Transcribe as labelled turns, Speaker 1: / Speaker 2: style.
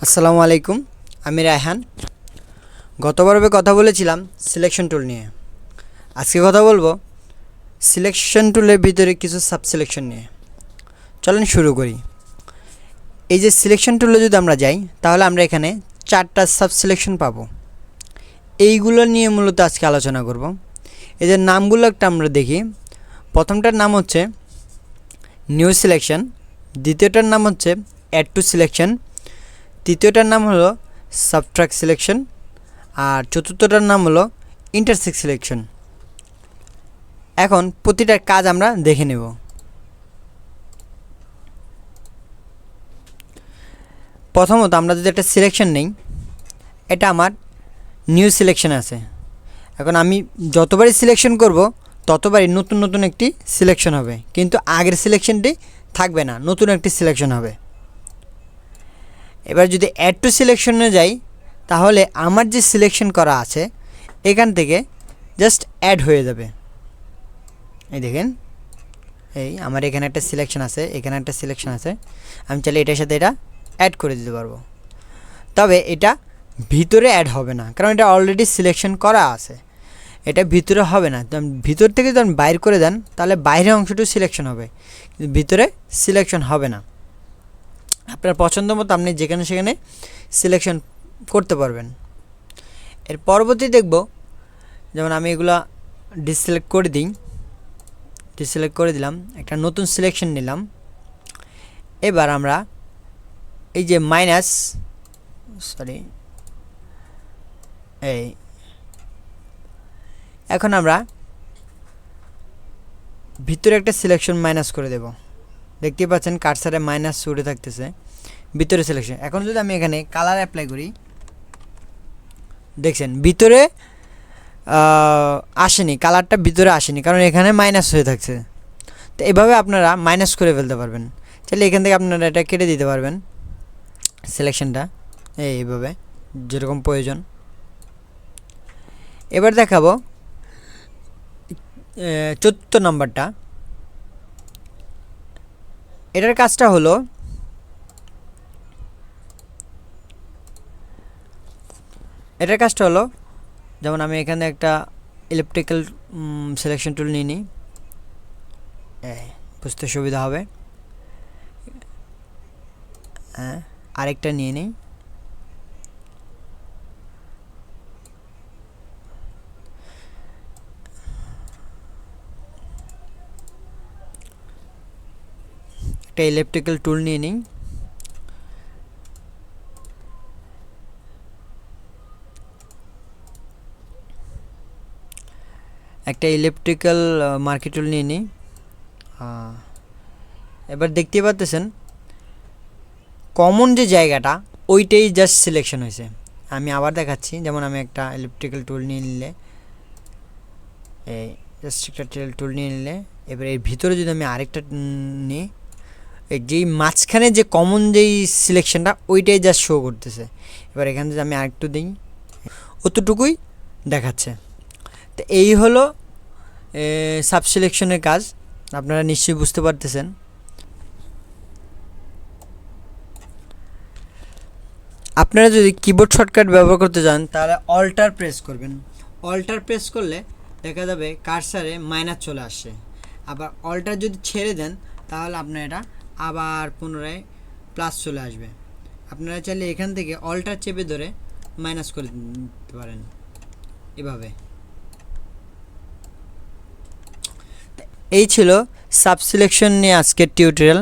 Speaker 1: আসসালামু আলাইকুম, আমি রায়হান। গতবারে কথা বলেছিলাম সিলেকশন টুল নিয়ে। আজকে কথা বলবো সিলেকশন টুলের ভিতরে কিছু সাব সিলেকশন নিয়ে। চলেন শুরু করি। এই যে সিলেকশন টুলে যদি আমরা যাই, তাহলে আমরা এখানে 4টা সাব সিলেকশন পাবো। এইগুলো নিয়ে মূলত আজকে আলোচনা করব। এই যে নামগুলো একটা আমরা দেখি। প্রথমটার নাম হচ্ছে নিউ সিলেকশন, দ্বিতীয়টার নাম হচ্ছে অ্যাড টু সিলেকশন, তৃতীয়টার নাম হলো সাবট্রাক্ট সিলেকশন, আর চতুর্থটার নাম হলো ইন্টারসেক্ট সিলেকশন। এখন প্রতিটার কাজ আমরা দেখে নেব। প্রথমত আমরা যদি একটা সিলেকশন নেই, এটা আমার নিউ সিলেকশন আছে। এখন আমি যতবারই সিলেকশন করব ততবারই নতুন নতুন একটি সিলেকশন হবে, কিন্তু আগের সিলেকশনটি থাকবে না, নতুন একটি সিলেকশন হবে। এবার যদি অ্যাড টু সিলেকশনে যাই, তাহলে আমার যে সিলেকশন করা আছে এখান থেকে জাস্ট অ্যাড হয়ে যাবে। এই দেখেন, এই আমার এখানে একটা সিলেকশন আছে, এখানে একটা সিলেকশন আছে। আমি চাইলে এটার সাথে এটা অ্যাড করে দিতে পারবো। তবে এটা ভিতরে অ্যাড হবে না, কারণ এটা অলরেডি সিলেকশন করা আছে। এটা ভিতরে হবে না। ভিতর থেকে যদি আপনি বাইর করে দেন, তাহলে বাইরের অংশটুকু সিলেকশন হবে, কিন্তু ভিতরে সিলেকশন হবে না। আপনার পছন্দ মতো আপনি যেখানে সেখানে সিলেকশন করতে পারবেন। এর পরবর্তী দেখব, যেমন আমি এগুলো ডিসিলেক্ট করে দিই, ডিসিলেক্ট করে দিলাম, একটা নতুন সিলেকশন নিলাম। এবার আমরা এই যে এখন আমরা ভিতরে একটা সিলেকশন মাইনাস করে দেব। দেখতে পাচ্ছেন কার্সারে মাইনাস উঠে থাকতেছে, ভিতরে সিলেকশন। এখন যদি আমি এখানে কালার অ্যাপ্লাই করি, দেখছেন ভিতরে আসেনি, কালারটা ভিতরে আসেনি, কারণ এখানে মাইনাস হয়ে থাকছে। তো এভাবে আপনারা মাইনাস করে ফেলতে পারবেন। চাইলে এখান থেকে আপনারা এটা কেটে দিতে পারবেন সিলেকশনটা, এইভাবে যেরকম প্রয়োজন। এবার দেখাবো 4 নম্বরটা। এটার কাজটা হলো যেমন আমি এখানে একটা ইলেকট্রিক্যাল সিলেকশন টুল নিয়ে নিই, বুঝতে সুবিধা হবে। আরেকটা নিয়ে নিই। একটা ইলেকট্রিক্যাল টুল নিয়ে নিই। একটা ইলেকট্রিক্যাল মার্কেট টুল নিয়ে নিই। এবার দেখতে পাচ্ছেন কমন যে জায়গাটা ওইটাই জাস্ট সিলেকশন হয়েছে। আমি আবার দেখাচ্ছি, যেমন আমি একটা ইলেকট্রিক্যাল টুল নিয়ে নিলে, এই জাস্ট একটা টুল নিয়ে নিলে, এবার এর ভিতরে যদি আমি আরেকটা নিই, যেই মাঝখানে যে কমন যেই সিলেকশনটা ওইটাই জাস্ট শো করতেছে। এবার এখানে যদি আমি আরেকটু দিই, অতটুকুই দেখাচ্ছে। তো এই হলো সাব সিলেকশনের কাজ। আপনারা নিশ্চয়ই বুঝতে পারতেছেন। আপনারা যদি কিবোর্ড শর্টকাট ব্যবহার করতে চান, তাহলে অল্টার প্রেস করবেন। অল্টার প্রেস করলে দেখা যাবে কার্সারে মাইনাস চলে আসছে। আবার অল্টার যদি ছেড়ে দেন, তাহলে আপনার এটা আবার পুনরায় প্লাস চলে আসবে। আপনারা চাইলে এখান থেকে অল্টার চেপে ধরে মাইনাস করে দিতে পারেন, এভাবে। এই ছিল সাব সিলেকশন নিয়ে আজকের টিউটোরিয়াল।